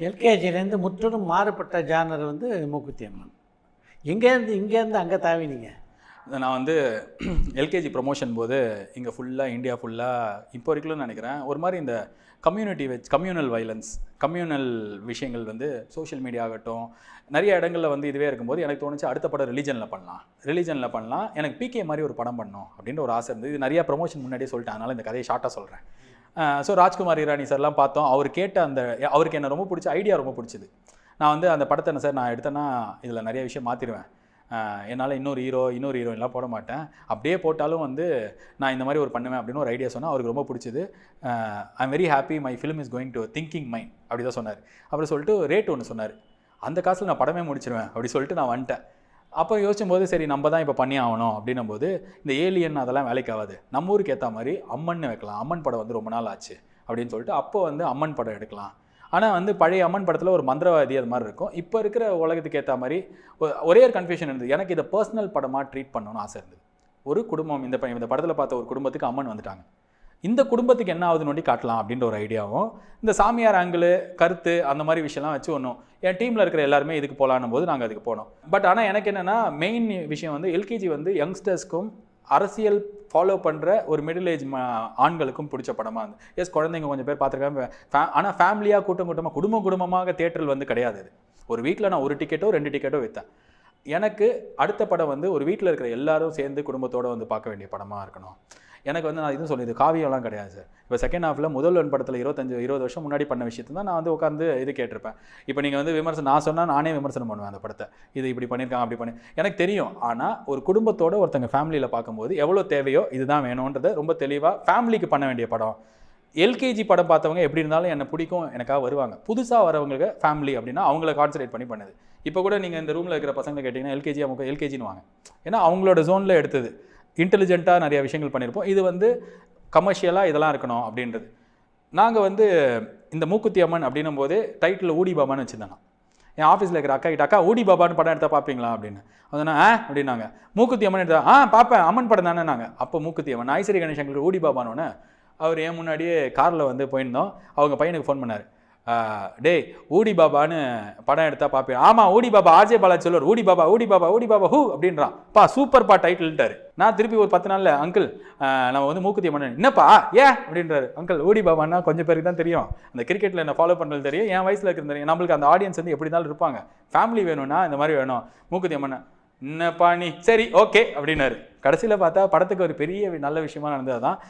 எல்கேஜிலேருந்து முற்றிலும் மாறுபட்ட ஜானர் வந்து மூக்குத்தி அம்மன். இங்கேருந்து அங்கே தாவினீங்க. நான் வந்து எல்கேஜி ப்ரொமோஷன் போது இங்கே ஃபுல்லாக இந்தியா ஃபுல்லாக இப்போ வரைக்கும் நினைக்கிறேன் ஒரு மாதிரி இந்த கம்யூனல் வைலன்ஸ் கம்யூனல் விஷயங்கள் வந்து சோஷியல் மீடியா ஆகட்டும் நிறைய இடங்களில் வந்து இதுவே இருக்கும்போது எனக்கு தோணுச்சு அடுத்த படம் ரிலீஜனில் பண்ணலாம். எனக்கு பிகே மாதிரி ஒரு படம் பண்ணணும் அப்படின்ற ஒரு ஆசை இருந்தது. இது நிறையா ப்ரொமோஷன் முன்னாடியே சொல்லிட்டேன், அதனால் இந்த கதையை ஷார்ட்டாக சொல்கிறேன். ஸோ ராஜ்குமார் இரானி சார்லாம் பார்த்தோம். அவர் கேட்ட அவருக்கு என்ன ரொம்ப பிடிச்ச ஐடியா ரொம்ப பிடிச்சிது. நான் வந்து அந்த படத்தை என்ன சார் நான் எடுத்தேன்னா இதில் நிறைய விஷயம் மாற்றிடுவேன், என்னால் இன்னொரு ஹீரோயின்லாம் போட மாட்டேன், அப்படியே போட்டாலும் வந்து நான் இந்த மாதிரி ஒரு பண்ணுவேன் அப்படின்னு ஒரு ஐடியா சொன்னால் அவருக்கு ரொம்ப பிடிச்சிது. I am very happy my film is going to thinking mind அப்படி தான் சொன்னார். அப்புறம் சொல்லிட்டு ரேட் ஒன்று சொன்னார், அந்த காசில் நான் படமே முடிச்சிடுவேன் அப்படி சொல்லிட்டு நான் வந்துட்டேன். அப்போ யோசிச்சும் போது சரி நம்ம தான் இப்போ பண்ணி ஆகணும் அப்படின்னும் போது இந்த ஏலியன் அதெல்லாம் வேலைக்கு ஆகாது, நம்ம ஊருக்கு ஏற்ற மாதிரி அம்மன் வைக்கலாம், அம்மன் படம் வந்து ரொம்ப நாள் ஆச்சு அப்படின்னு சொல்லிட்டு அப்போ வந்து அம்மன் படம் எடுக்கலாம். ஆனால் வந்து பழைய அம்மன் படத்தில் ஒரு மந்திரவாதி அது மாதிரி இருக்கும், இப்போ இருக்கிற உலகத்துக்கு ஏற்ற மாதிரி ஒரே ஒரு கன்ஃபியூஷன் இருந்தது. எனக்கு இதை பர்சனல் படமாக ட்ரீட் பண்ணணும்னு ஆசை இருந்தது. ஒரு குடும்பம் இந்த படத்தில் பார்த்த ஒரு குடும்பத்துக்கு அம்மன் வந்துட்டாங்க, இந்த குடும்பத்துக்கு என்ன ஆகுதுன்னு ஒண்டி காட்டலாம் அப்படின்ற ஒரு ஐடியாவும் இந்த சாமியார் ஆங்கிள் கருத்து அந்த மாதிரி விஷயம்லாம் வச்சு ஒன்றும் என் டீமில் இருக்கிற எல்லாருமே இதுக்கு போகலான்னும் போது நாங்கள் அதுக்கு போனோம். பட் ஆனால் எனக்கு என்னென்னா மெயின் விஷயம் வந்து எல்கேஜி வந்து யங்ஸ்டர்ஸ்க்கும் அரசியல் ஃபாலோ பண்ணுற ஒரு மிடில் ஏஜ் ஆண்களுக்கும் பிடிச்ச படமாக இருந்து. எஸ் குழந்தைங்க கொஞ்சம் பேர் பார்த்துருக்காங்க, ஆனால் ஃபேமிலியாக குடும்பமாக தேட்டரில் வந்து கிடையாது. அது ஒரு வீட்டில் நான் 1 டிக்கெட்டோ 2 டிக்கெட்டோ விற்றேன். எனக்கு அடுத்த படம் வந்து ஒரு வீட்டில் இருக்கிற எல்லாரும் சேர்ந்து குடும்பத்தோடு வந்து பார்க்க வேண்டிய படமாக இருக்கணும். எனக்கு வந்து நான் இதுவும் சொல்லிது காவியம்லாம் கிடையாது சார். இப்போ செகண்ட் ஹாஃபில் முதல்வன் படத்தில் 20 வருஷம் முன்னாடி பண்ண விஷயத்தை தான் நான் வந்து உட்காந்து இது கேட்டிருப்பேன். இப்போ நீங்கள் வந்து விமர்சனம் நான் சொன்னால் நானே விமர்சனம் பண்ணுவேன் அந்த படத்தை, இது இப்படி பண்ணியிருக்காங்க அப்படி பண்ணி எனக்கு தெரியும். ஆனால் ஒரு குடும்பத்தோடு ஒருத்தங்க ஃபேமிலியில் பார்க்கும்போது எவ்வளோ தேவையோ இதுதான் வேணுன்றதை ரொம்ப தெளிவாக ஃபேமிலிக்கு பண்ண வேண்டிய படம். எல்கேஜி படம் பார்த்தவங்க எப்படி இருந்தாலும் என்னை பிடிக்கும், எனக்காக வருவாங்க. புதுசாக வரவங்களுக்கு ஃபேமிலி அப்படின்னா அவங்கள கான்சன்ட்ரேட் பண்ணி பண்ணுது. இப்போ கூட நீங்கள் இந்த ரூமில் இருக்கிற பசங்களை கேட்டிங்கன்னா எல்கேஜின்னு வாங்க, ஏன்னா அவங்களோட ஜோனில் எடுத்தது. இன்டெலிஜென்ட்டாக நிறைய விஷயங்கள் பண்ணியிருப்போம். இது வந்து கமர்ஷியலாக இதெல்லாம் இருக்கணும் அப்படின்றது. நாங்கள் வந்து இந்த மூக்குத்தி அம்மன் அப்படின்னும் போது டைட்டில் ஊடி பாபான்னு வச்சுருந்தேன். என் ஆஃபீஸில் இருக்கிற அக்கா கிட்ட அக்கா ஊடி பாபான்னு படம் எடுத்தால் பார்ப்பீங்களா அப்படின்னு. அதனா அப்படின்னாங்க. மூக்குத்தி அம்மன் எடுத்தா பார்ப்பேன், அம்மன் படம் தானே. நாங்கள் அப்போ மூக்குத்தி அம்மன் ஐஸ்வரி கணேசங்களுக்கு ஊடி பாபானோன்னு அவர் ஏன் முன்னாடியே காரில் வந்து போயிருந்தோம். அவங்க பையனுக்கு ஃபோன் பண்ணார், டே ஊடி பாபான்னு படம் எடுத்தா பார்ப்பேன். ஆமாம் ஊடி பாபா, ஆர்ஜே பாலாஜி சொல்லுவார், ஊடி பாபா ஹூ அப்படின்றான். சூப்பர் டைட்டில்ட்டாரு. நான் திருப்பி ஒரு 10 நாளில் அங்கிள் நம்ம வந்து மூக்குத்தி அம்மன் என்னப்பா ஏன் அப்படின்றாரு. அங்கிள் ஊடி பாபான்னா கொஞ்சம் பேருக்கு தான் தெரியும், அந்த கிரிக்கெட்டில் என்ன ஃபாலோ பண்ணுறது தெரியும், என் வயசில் இருக்கிறது தெரியும், நம்மளுக்கு அந்த ஆடியன்ஸ் வந்து எப்படி இருந்தாலும் இருப்பாங்க, ஃபேமிலி வேணும்னா இந்த மாதிரி வேணும் மூக்குத்தி அம்மன் என்னப்பா நீ சரி ஓகே அப்படின்னாரு. கடைசியில் பார்த்தா படத்துக்கு ஒரு பெரிய நல்ல விஷயமா நடந்தது தான்.